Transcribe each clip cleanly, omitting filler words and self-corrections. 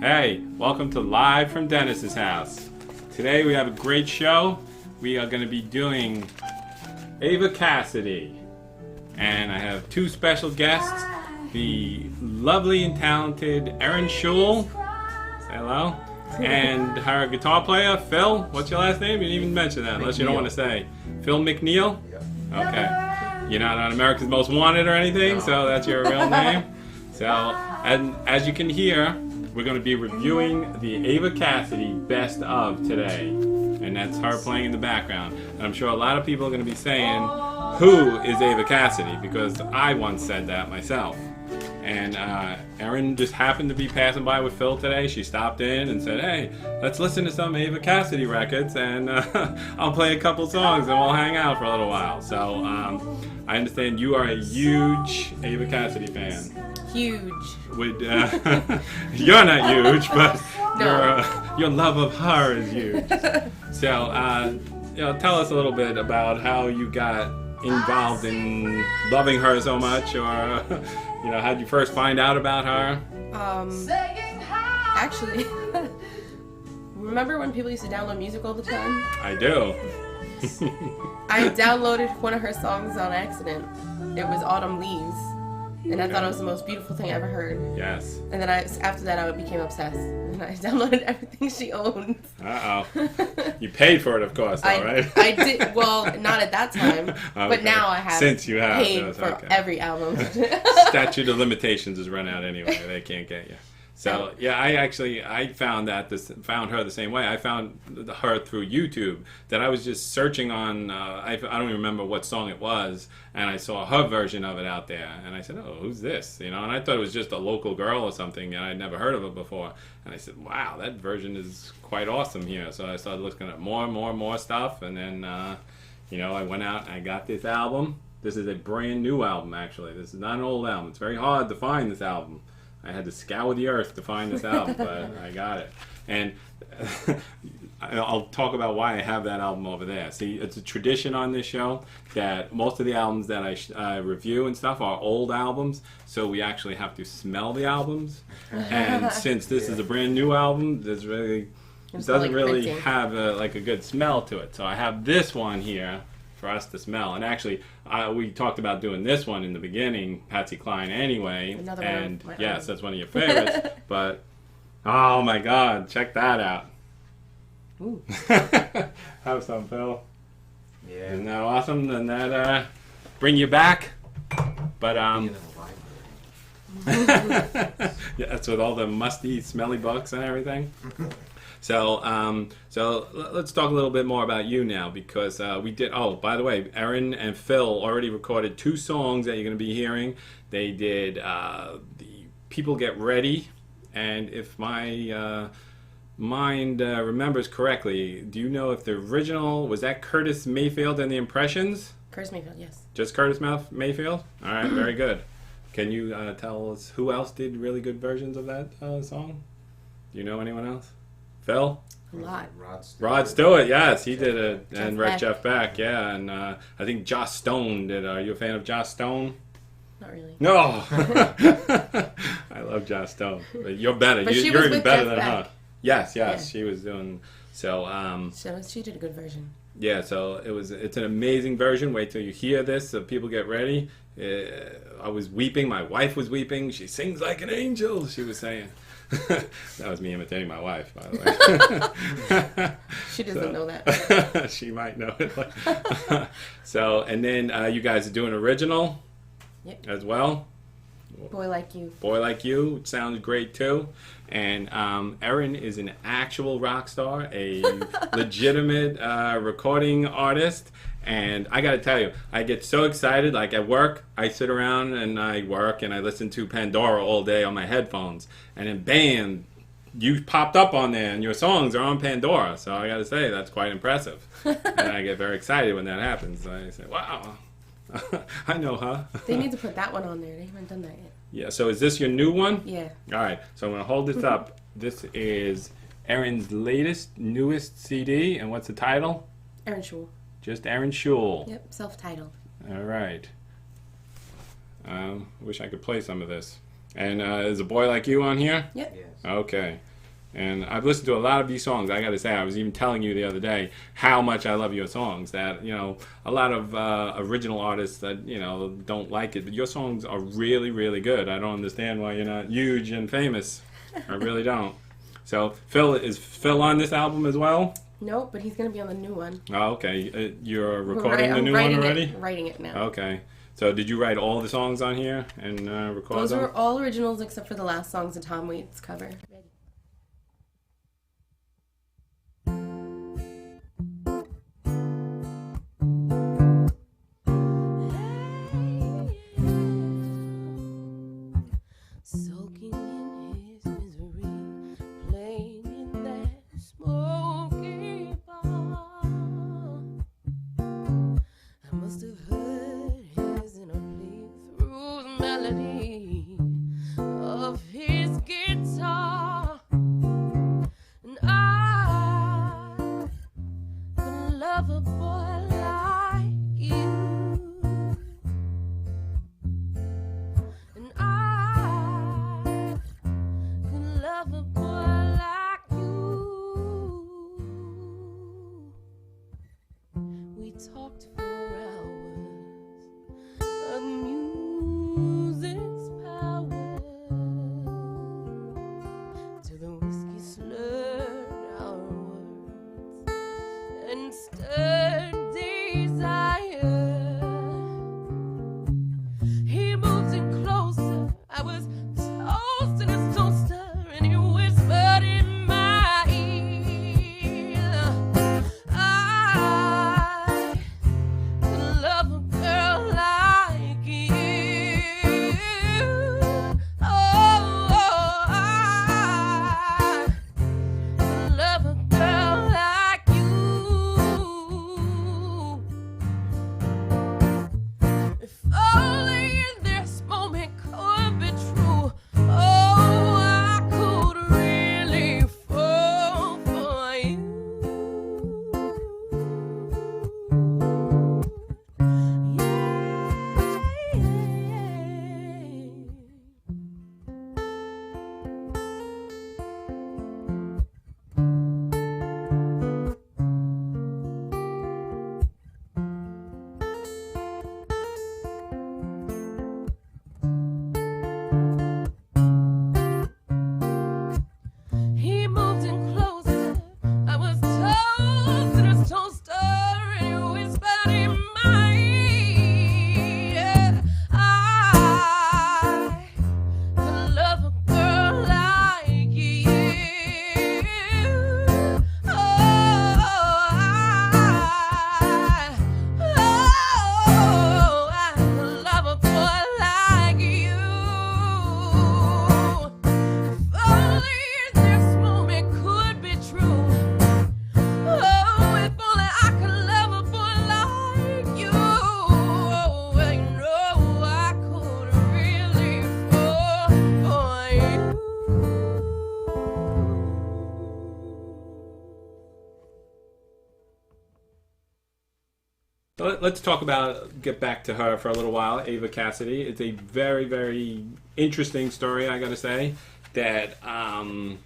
Hey, welcome to Live from Dennis's house. Today we have a great show. We are going to be doing Eva Cassidy. And I have two special guests, the lovely and talented Eryn Shewell. Say hello. And her guitar player, Phil. What's your last name? You didn't even mention that, unless you don't want to say. Phil McNeil? Yeah. Okay. You're not on America's Most Wanted or anything, so that's your real name. So, and as you can hear, we're going to be reviewing the Eva Cassidy Best Of today. And that's her playing in the background. And I'm sure a lot of people are going to be saying, who is Eva Cassidy? Because I once said that myself. And Eryn just happened to be passing by with Phil today. She stopped in and said, hey, let's listen to some Eva Cassidy records, and I'll play a couple songs and we'll hang out for a little while. So I understand you are a huge Eva Cassidy fan. Huge. You're not huge, but No. your love of her is huge. So tell us a little bit about how you got involved in loving her so much, or how'd you first find out about her? Actually, remember when people used to download music all the time? I do. I downloaded one of her songs on accident. It was Autumn Leaves, and I thought it was the most beautiful thing I ever heard. Yes. And then after that I became obsessed, and I downloaded everything she owned. You paid for it, of course, though, right? I did. Well, not at that time, but Okay. now I have. Since you have, paid yes, for okay. every album. Statute of limitations is run out anyway. They can't get you. So yeah, I found her the same way. I found her through YouTube. That I was just searching on. I don't even remember what song it was, and I saw her version of it out there, and I said, "Oh, who's this?" And I thought it was just a local girl or something, and I'd never heard of it before. And I said, "Wow, that version is quite awesome here." So I started looking at more stuff, and then I went out and I got this album. This is a brand new album, actually. This is not an old album. It's very hard to find this album. I had to scour the earth to find this album, but I got it. And I'll talk about why I have that album over there. See, it's a tradition on this show that most of the albums that I review and stuff are old albums, so we actually have to smell the albums. And since this is a brand new album, it doesn't really have a good smell to it. So I have this one here for us to smell. And actually, we talked about doing this one in the beginning, Patsy Cline anyway. Another and one of yes, that's one of your favorites. But oh my God, check that out. Ooh. Have some, Phil. Yeah. Isn't that awesome? Doesn't that bring you back? But yeah, that's with all the musty, smelly books and everything. So let's talk a little bit more about you now, because we did. Oh, by the way, Eryn and Phil already recorded 2 songs that you're going to be hearing. They did the "People Get Ready," and if my mind remembers correctly, do you know if the original was that Curtis Mayfield and the Impressions? Curtis Mayfield, yes. Just Curtis Mayfield? All right, very good. Can you tell us who else did really good versions of that song? Do you know anyone else? Phil? A lot. Rod Stewart, yes, he did it. And Beck. Jeff Beck, yeah. And I think Joss Stone did. Are you a fan of Joss Stone? Not really. No! I love Joss Stone. But you're better. But she You're was even with better Jeff than her. Beck. Yes, Yeah. she was doing. So, She did a good version. yeah, so it's an amazing version. Wait till you hear this, so people get ready. I was weeping. My wife was weeping. She sings like an angel, she was saying. That was me imitating my wife, by the way. She doesn't know that. She might know it. So, and then you guys are doing original as well. Boy Like You. Boy Like You, which sounds great too. And Eryn is an actual rock star, a legitimate recording artist. And I gotta tell you, I get so excited. Like at work, I sit around and I work and I listen to Pandora all day on my headphones. And then bam, you popped up on there and your songs are on Pandora. So I gotta say, that's quite impressive. And I get very excited when that happens. I say, wow, I know her. They need to put that one on there. They haven't done that yet. Yeah, so is this your new one? Yeah. All right, so I'm going to hold this up. This is Eryn's newest CD, and what's the title? Eryn Shewell. Just Eryn Shewell. Yep, self-titled. All right. Wish I could play some of this. And is A Boy Like You on here? Yep. Yes. Okay. And I've listened to a lot of these songs. I got to say, I was even telling you the other day how much I love your songs. That, you know, a lot of original artists that, you know, don't like it. But your songs are really, really good. I don't understand why you're not huge and famous. I really don't. So, is Phil on this album as well? Nope, but he's going to be on the new one. Oh, okay. You're recording the new one already? Writing it now. Okay. So did you write all the songs on here and record Those them? were all originals except for the last songs of Tom Waits cover. Soaking in his misery, playing in that smoky bar. I must have heard his inner plea through the melody of his guitar. And I could love a boy like you. And I could love a boy like you. We talked for hours of music's power, till the whiskey slurred our words and stirred desire. He moved in closer. I was toasting his toaster, and he whispered in my ear, I could love a girl like you. Oh, I could love a girl like you. If only this moment could be true. Oh, I could really fall for you. He moved in closer. I was toasting his toaster, and he whispered in my ear, I could love a girl like you. I could love a boy like you. If only this moment could be true. Oh, if only I could love a boy like you. Oh, I know I could really fall for you. Let's get back to her for a little while, Eva Cassidy. It's a very, very interesting story, I gotta say, that from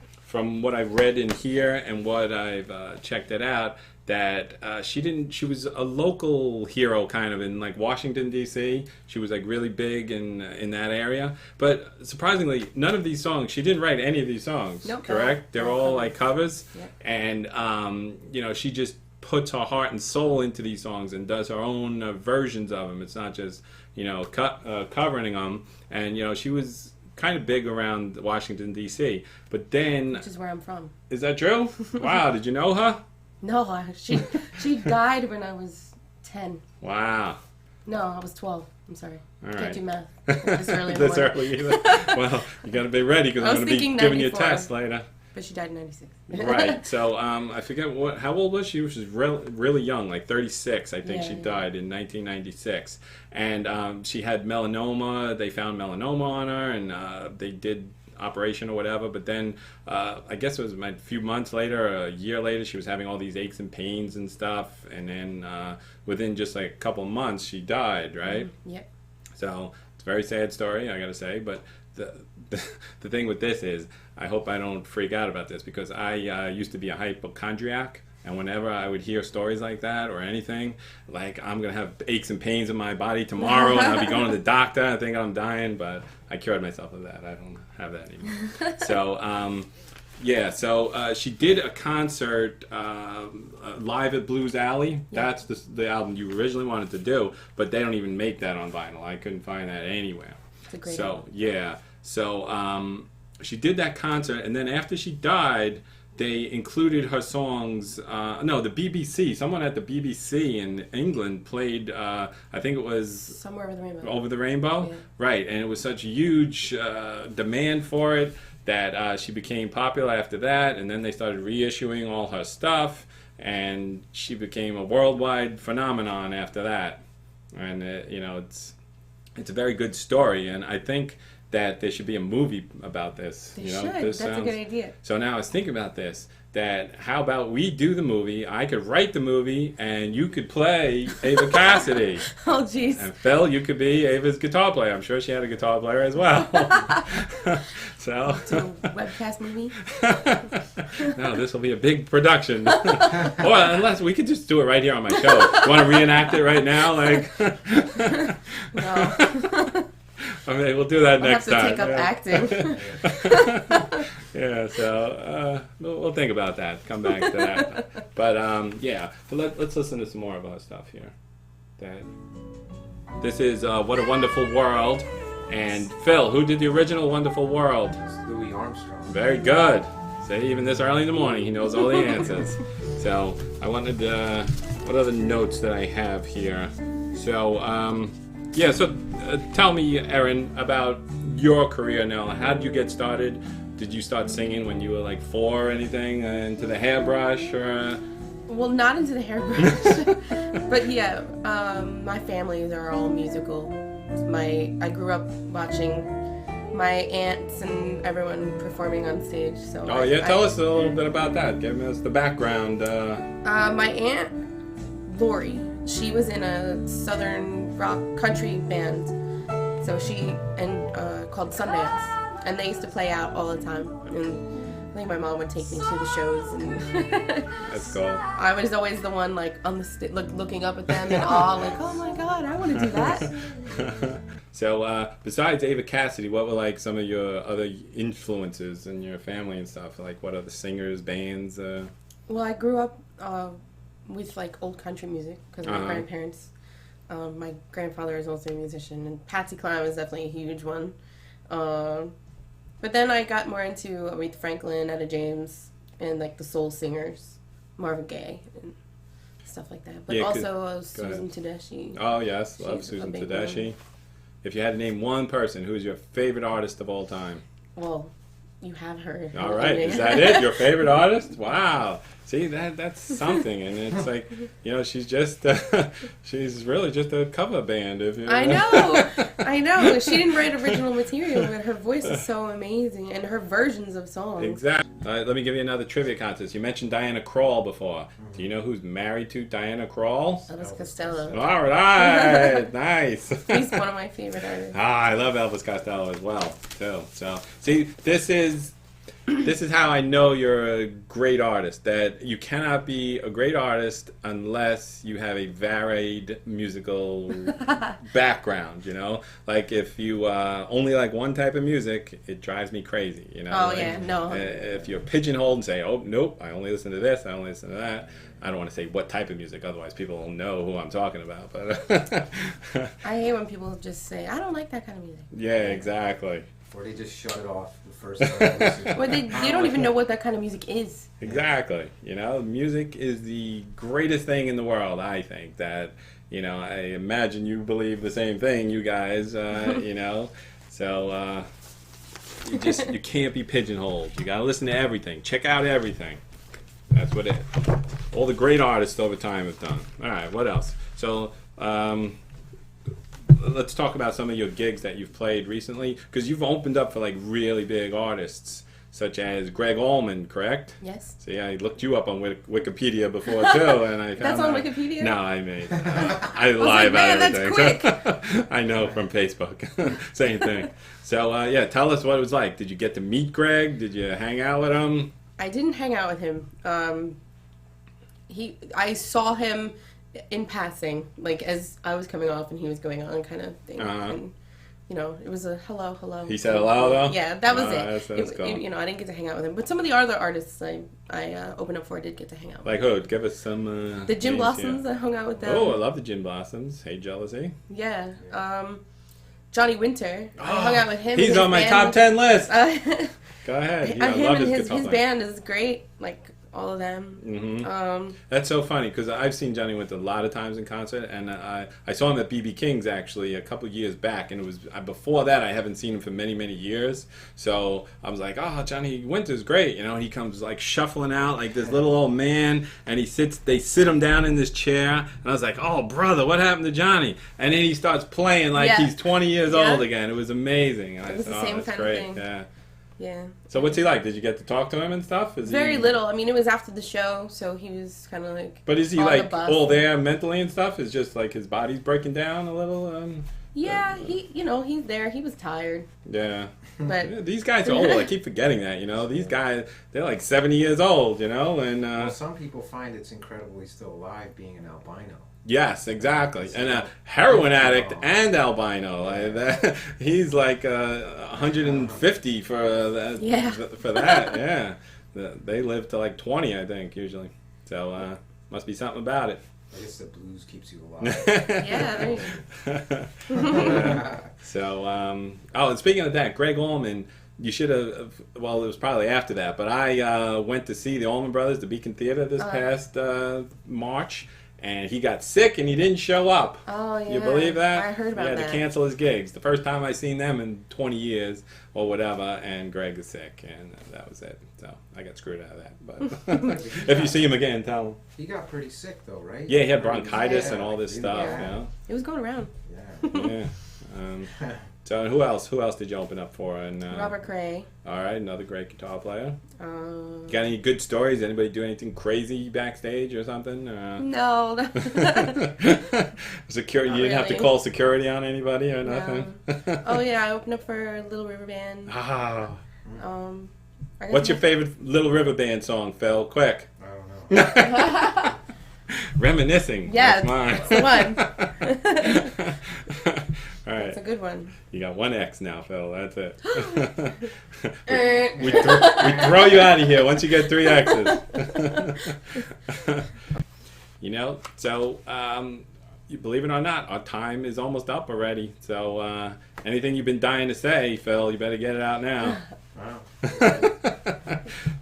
what I've read in here and what I've checked it out, that she was a local hero kind of in like Washington, D.C. She was like really big in that area. But surprisingly, none of these songs, she didn't write any of these songs, Nope. correct? They're all like covers. Yep. And, you know, she just puts her heart and soul into these songs and does her own versions of them. It's not just, you know, covering them. And, you know, she was kind of big around Washington, D.C. But then... Which is where I'm from. Is that true? Wow, did you know her? No, she died when I was 10. Wow. No, I was 12. I'm sorry. All Can't right. do math. This early in the This morning. early either. Well, you got to be ready because I I'm was going to be thinking giving you a 94. test later. But she died in 96. Right. So I forget how old was she? She was really young, like 36. I think Yeah, she yeah. died in 1996, and she had melanoma. They found melanoma on her, and they did operation or whatever. But then I guess it was a few months later, a year later, she was having all these aches and pains and stuff, and then within just like a couple of months, she died. Right. Yep. So very sad story, I gotta say. But the thing with this is, I hope I don't freak out about this, because I used to be a hypochondriac. And whenever I would hear stories like that or anything, like I'm going to have aches and pains in my body tomorrow and I'll be going to the doctor and I think I'm dying, but I cured myself of that. I don't have that anymore. So, she did a concert live at Blues Alley. Yeah. That's the album you originally wanted to do, but they don't even make that on vinyl. I couldn't find that anywhere. It's a great album. Yeah. So, she did that concert, and then after she died, they included her songs. The BBC. Someone at the BBC in England played. I think it was Somewhere Over the Rainbow. Over the Rainbow, yeah. Right? And it was such a huge demand for it that she became popular after that. And then they started reissuing all her stuff, and she became a worldwide phenomenon after that. And it's a very good story, and I think that there should be a movie about this. They should. That's a good idea. So now I was thinking about this, that how about we do the movie, I could write the movie, and you could play Eva Cassidy. Oh, jeez. And Phil, you could be Ava's guitar player. I'm sure she had a guitar player as well. So. Do a webcast movie? No, this will be a big production. Or unless we could just do it right here on my show. You want to reenact it right now? No. I mean, we'll do that next time. I'll have to take up acting. Yeah, so we'll think about that. Come back to that. But let's listen to some more of our stuff here. This is What a Wonderful World. And Phil, who did the original Wonderful World? It's Louis Armstrong. Very good. See, even this early in the morning, he knows all the answers. So I wanted what other notes that I have here? So, tell me, Eryn, about your career now. How did you get started? Did you start singing when you were like 4 or anything? Into the hairbrush? Or? Well, not into the hairbrush. But yeah, my families are all musical. I grew up watching my aunts and everyone performing on stage. So tell us a little bit about that. Give us the background. My aunt, Lori, she was in a southern rock country band. So called Sundance, and they used to play out all the time. And I think my mom would take me to the shows, and that's cool. I was always the one like on the looking up at them in awe, like, oh my god, I want to do that. So besides Eva Cassidy, what were like some of your other influences in your family and stuff? Like what other singers, bands? Well, I grew up with like old country music because my grandparents. My grandfather is also a musician, and Patsy Cline was definitely a huge one. But then I got more into Aretha Franklin, Etta James, and like the soul singers, Marvin Gaye, and stuff like that. But also Susan Tedeschi. Oh yes, love Susan Tedeschi. If you had to name one person, who is your favorite artist of all time? Well, you have her. All right, is that it? Your favorite artist? Wow. See, that's something, and it's like, she's just, she's really just a cover band. I know. She didn't write original material, but her voice is so amazing, and her versions of songs. Exactly. Let me give you another trivia contest. You mentioned Diana Krall before. Do you know who's married to Diana Krall? Elvis Costello. All right, nice. He's one of my favorite artists. I love Elvis Costello as well, too. So, see, this is how I know you're a great artist, that you cannot be a great artist unless you have a varied musical background, Like if you only like one type of music, it drives me crazy, Oh, yeah, no. If you're pigeonholed and say, oh, nope, I only listen to this, I only listen to that. I don't want to say what type of music, otherwise people will know who I'm talking about. But I hate when people just say, I don't like that kind of music. Yeah, exactly. Or they just shut it off the first time. Well, they don't even know what that kind of music is. Exactly. Music is the greatest thing in the world, I think. That, I imagine you believe the same thing, you guys, So, you can't be pigeonholed. You got to listen to everything. Check out everything. That's what all the great artists over time have done. All right, what else? So, let's talk about some of your gigs that you've played recently, because you've opened up for like really big artists. such as Greg Allman, correct? Yes. So yeah, I looked you up on Wikipedia before too, and I found That's on that. Wikipedia? No, I made. I lie like, about man, everything. that's I know from Facebook. Same thing. So yeah, tell us what it was like. Did you get to meet Greg? Did you hang out with him? I didn't hang out with him. I saw him in passing, like as I was coming off and he was going on, kind of thing. And, it was a hello. He said hello though. Yeah, that was it. That's cool. I didn't get to hang out with him, but some of the other artists I opened up for did get to hang out with. Like who? Give us some. The Gin names Blossoms. here. I hung out with them. Oh, I love the Gin Blossoms. Hey, Jealousy. Yeah. Johnny Winter. I hung out with him. He's on my top 10 list. Go ahead. Him I love and his his guitar playing. band is great. Like all of them. Mm-hmm. That's so funny because I've seen Johnny Winter a lot of times in concert, and I saw him at BB King's actually a couple years back, and it was before that I haven't seen him for many years. So I was like, oh, Johnny Winter's great, and he comes like shuffling out like this little old man, and they sit him down in this chair, and I was like, oh brother, what happened to Johnny? And then he starts playing like he's 20 years old again. It was amazing. And It was I said, the same that's kind of great. thing. Yeah. Yeah. So what's he like? Did you get to talk to him and stuff? Very little. I mean, it was after the show, so he was kind of like. But is he on the like bus. all there mentally and stuff? Is just like his body's breaking down a little? Yeah, he's there. He was tired, Yeah. but Yeah, these guys are old. I keep forgetting that. These guys, they're like 70 years old. And Well, some people find it's incredible he's still alive being an albino. yes, exactly. And a heroin addict and albino. He's like 150 for that. Yeah. For that. Yeah. They live to like 20, I think, usually. So must be something about it. I guess the blues keeps you alive. yeah, there you go. Yeah. So, and speaking of that, Greg Allman, you should have, well, it was probably after that, but I went to see the Allman Brothers, the Beacon Theater, this past March, and he got sick and he didn't show up. Oh, yeah. You believe that? I heard about that. He that. had to cancel his gigs. The first time I seen them in 20 years or whatever, and Greg is sick, and that was it. So I got screwed out of that. But if you see him again, tell him. He got pretty sick though, right? Yeah, he had bronchitis and all this Yeah. stuff, It was going around. Yeah. Yeah. So who else? Who else did you open up for? And Robert Cray. all right, another great guitar player. Got any good stories? Anybody do anything crazy backstage or something? No. Security? Not You didn't have to really. call security on anybody or nothing. Oh yeah, I opened up for Little River Band. Ah. I got What's your to- favorite Little River Band song, Phil? Quick. I don't know. Reminiscing. Yeah, That's mine. that's the one. All right. That's a good one. You got one X now, Phil. That's it. Eh. we throw you out of here once you get 3 X's. So you believe it or not, our time is almost up already. So anything you've been dying to say, Phil, you better get it out now. Wow.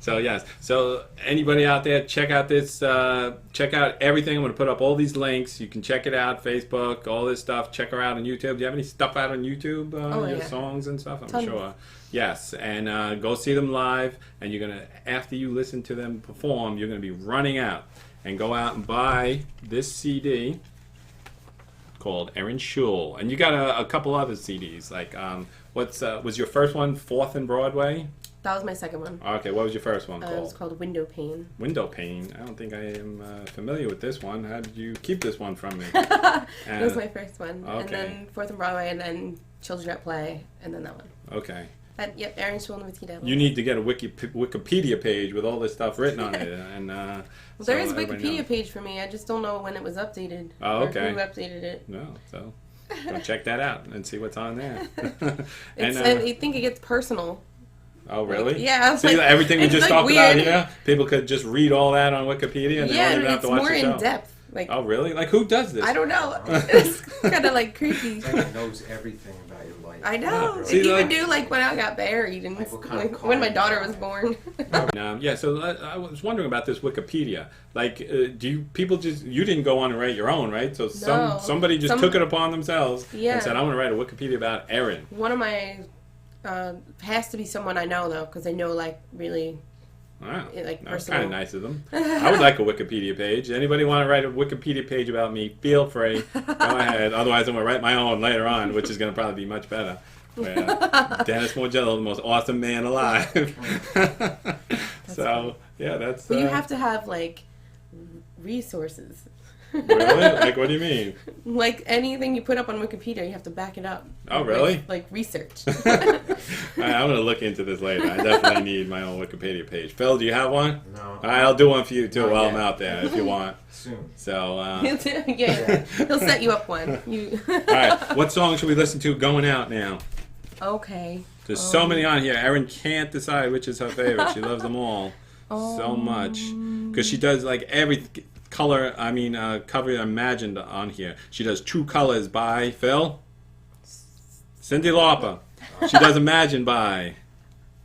So yes. So anybody out there, check out this. Check out everything. I'm going to put up all these links. You can check it out. Facebook, all this stuff. Check her out on YouTube. Do you have any stuff out on YouTube? Your yeah. songs and stuff. I'm Tons. sure. Yes. And go see them live. And you're gonna, after you listen to them perform, you're gonna be running out and go out and buy this CD called Eryn Shewell. And you got a couple other CDs. Like was your first one 4th and Broadway? That was my second one. Okay, what was your first one It called? was called Window Pane. Window Pane. I don't think I am familiar with this one. How did you keep this one from me? It was my first one. Okay. And then 4th and Broadway, and then Children at Play, and then that one. Okay. Yep, Eryn Shewell and the Tea Devil. You need to get a Wikipedia page with all this stuff written on it. And Well, so there is a everybody Wikipedia knows. page for me. I just don't know when it was updated. Oh, or okay. who updated it. No, so go check that out and see what's on there. It's, and, I think it gets personal. oh, really? Yeah. It's See, like, everything we it's just like talked about weird. here, people could just read all that on Wikipedia and they Yeah, don't even have it's to watch more the show. in depth. Like, Oh, really? Like, who does this? I don't know. It's kind of like creepy. It's like it knows everything about your life. I know. See, It even like- knew like when I got married and Like what kind of like, when my car daughter you was drive. born. Yeah, so I was wondering about this Wikipedia. Like, people just, you didn't go on and write your own, right? So No. somebody just Some- took it upon themselves Yeah. and said, I want to write a Wikipedia about Eryn. One of my has to be someone I know though, because I know like really. Wow, Like, that was personal. kind of nice of them. I would like a Wikipedia page. Anybody want to write a Wikipedia page about me, feel free. Go ahead. Otherwise, I'm going to write my own later on, which is going to probably be much better. Yeah. Dennis Morgello, the most awesome man alive. So, yeah, that's... But you have to have, like, resources. Really? Like, what do you mean? Like, anything you put up on Wikipedia, you have to back it up. Oh, really? With, like, research. All right, I'm going to look into this later. I definitely need my own Wikipedia page. Phil, do you have one? No. All right, I'll do one for you, too, Not while yet. I'm out there, if you want. Soon. So, Yeah, he'll set you up one. all right, what song should we listen to going out now? Okay. There's so many on here. Erin can't decide which is her favorite. She loves them all so much. Because she does, like, every cover imagined on here. She does True Colors by Phil. Cyndi Lauper. She does Imagine by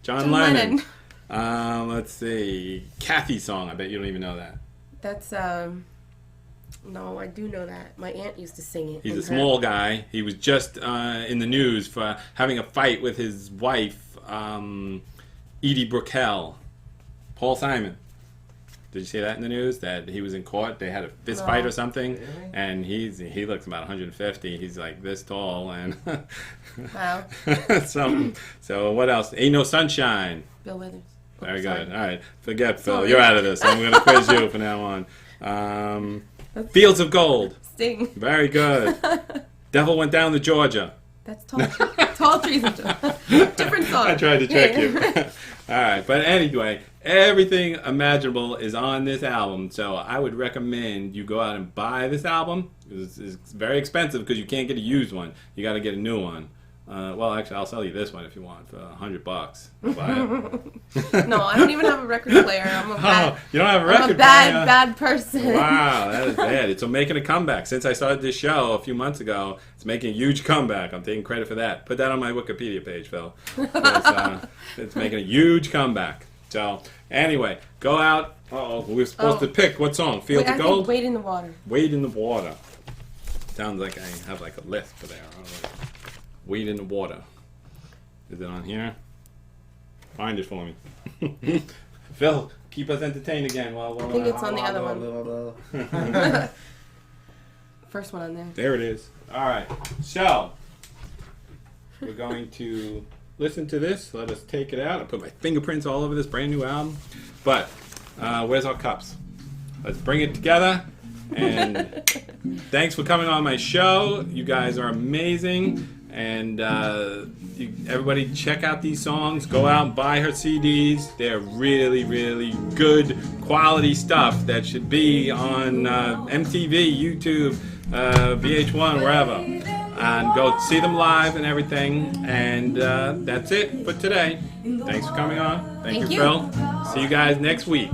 John Lennon. Let's see. Kathy's song. I bet you don't even know that. That's, no, I do know that. My aunt used to sing it. He's in a her- small guy. He was just in the news for having a fight with his wife, Edie Brickell. Paul Simon. Did you see that in the news? That he was in court. They had a fist fight or something. Really? And he looks about 150. He's like this tall. And Wow. so what else? Ain't No Sunshine. Bill Withers. Very Sorry. good. All right. Forget Phil. Sorry. You're out of this. I'm going to quiz you from now on. Fields of Gold. Sting. Very good. Devil Went Down to Georgia. That's Tall Trees. Different song. I tried to trick you. All right, but anyway, everything imaginable is on this album, so I would recommend you go out and buy this album. It's very expensive because you can't get a used one. You got to get a new one. Well, actually, I'll sell you this one if you want for $100. Buy it. No, I don't even have a record player. I'm a bad, You don't have a I'm record a bad, player? bad person. Wow, that is bad. It's making a comeback. Since I started this show a few months ago, it's making a huge comeback. I'm taking credit for that. Put that on my Wikipedia page, Phil. It's making a huge comeback. So, anyway, go out. Uh-oh, we were supposed to pick what song? Field Wait, of I Gold? think Wade in the Water. Wade in the Water. Sounds like I have like a list for there. Wade in the Water. Is it on here? Find it for me. Phil, keep us entertained again. I think it's on the other one. First one on there. There it is. All right. So, we're going to listen to this. Let us take it out. I put my fingerprints all over this brand new album. But, where's our cups? Let's bring it together. And thanks for coming on my show. You guys are amazing. And everybody check out these songs. Go out and buy her CDs. They're really, really good quality stuff that should be on MTV, YouTube, VH1, wherever. And go see them live and everything. And that's it for today. Thanks for coming on. Thank you, Phil. See you guys next week.